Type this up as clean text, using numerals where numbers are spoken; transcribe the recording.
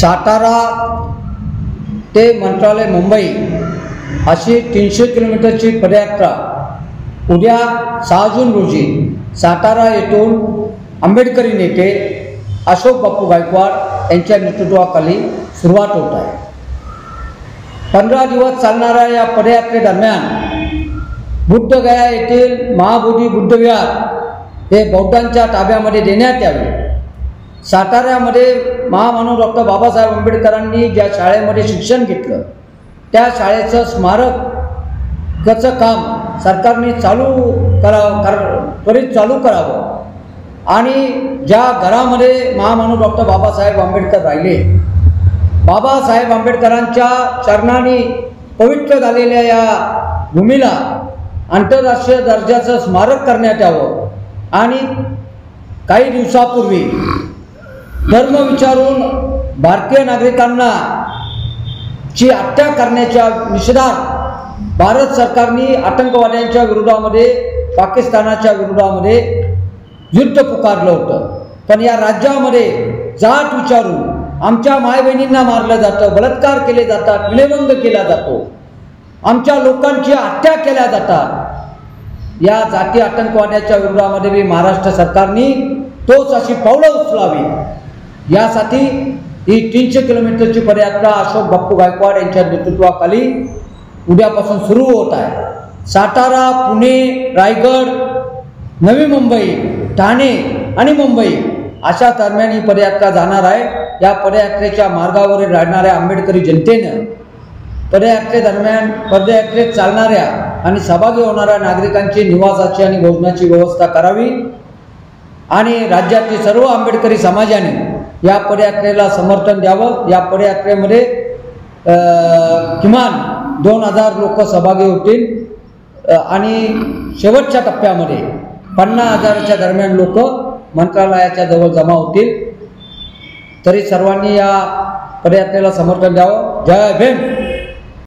सातारा ते मंत्रालय मुंबई अशी 300 किलोमीटरची पदयात्रा उद्या 6 जून रोजी सातारा येथून आंबेडकरी नेते अशोक बापू गायकवाड यांच्या नेतृत्वाखाली सुरुवात होत आहे। 15 दिवस चालणाऱ्या या पदयात्रेदरम्यान बुद्धगया येथील महाबोधी बुद्ध विहार हे बौद्धांच्या ताब्यामध्ये देण्यात यावे। साताऱ्यामध्ये महामानव डॉक्टर बाबासाहेब आंबेडकरांनी ज्या शाळेमध्ये शिक्षण घेतलं त्या शाळेचं स्मारकाचं काम सरकारने त्वरित चालू करावं आणि ज्या घरामध्ये महामानव डॉक्टर बाबासाहेब आंबेडकर राहिले, बाबासाहेब आंबेडकरांच्या चरणांनी पवित्र झालेल्या या भूमीला आंतरराष्ट्रीय दर्जाचं स्मारक करण्यात यावं। आणि काही दिवसापूर्वी धर्म विचारून भारतीय नागरिकांना ची हत्या करण्याच्या निषेधार्थ भारत सरकारने आतंकवाद्यांच्या विरोधामध्ये पाकिस्तानाच्या विरोधामध्ये युद्ध पुकारलं होतं। पण या राज्यामध्ये जात विचारून आमच्या माय बहिणींना मारलं जातं, बलात्कार केले जातात, विनयभंग केला जातो, आमच्या लोकांची हत्या केल्या जातात। या जाती आतंकवाद्याच्या विरोधामध्ये भी महाराष्ट्र सरकारने तोच अशी पावलं उचलावी यासाठी ही 300 किलोमीटरची पदयात्रा अशोक बापू गायकवाड यांच्या नेतृत्वाखाली उद्यापासून सुरू होत आहे। सातारा, पुणे, रायगड, नवी मुंबई, ठाणे आणि मुंबई अशा दरम्यान ही पदयात्रा जाणार आहे। या पदयात्रेच्या मार्गावर राहणाऱ्या आंबेडकरी जनतेनं पदयात्रेत चालणाऱ्या आणि सहभागी होणाऱ्या नागरिकांची निवासाची आणि भोजनाची व्यवस्था करावी आणि राज्यातील सर्व आंबेडकरी समाजाने या पदयात्रेला समर्थन द्यावं। या पदयात्रेमध्ये किमान 2000 लोक सहभागी होतील आणि शेवटच्या टप्प्यामध्ये 50,000च्या दरम्यान लोक मंत्रालयाच्या जवळ जमा होतील। तरी सर्वांनी या पदयात्रेला समर्थन द्यावं। जय भीम।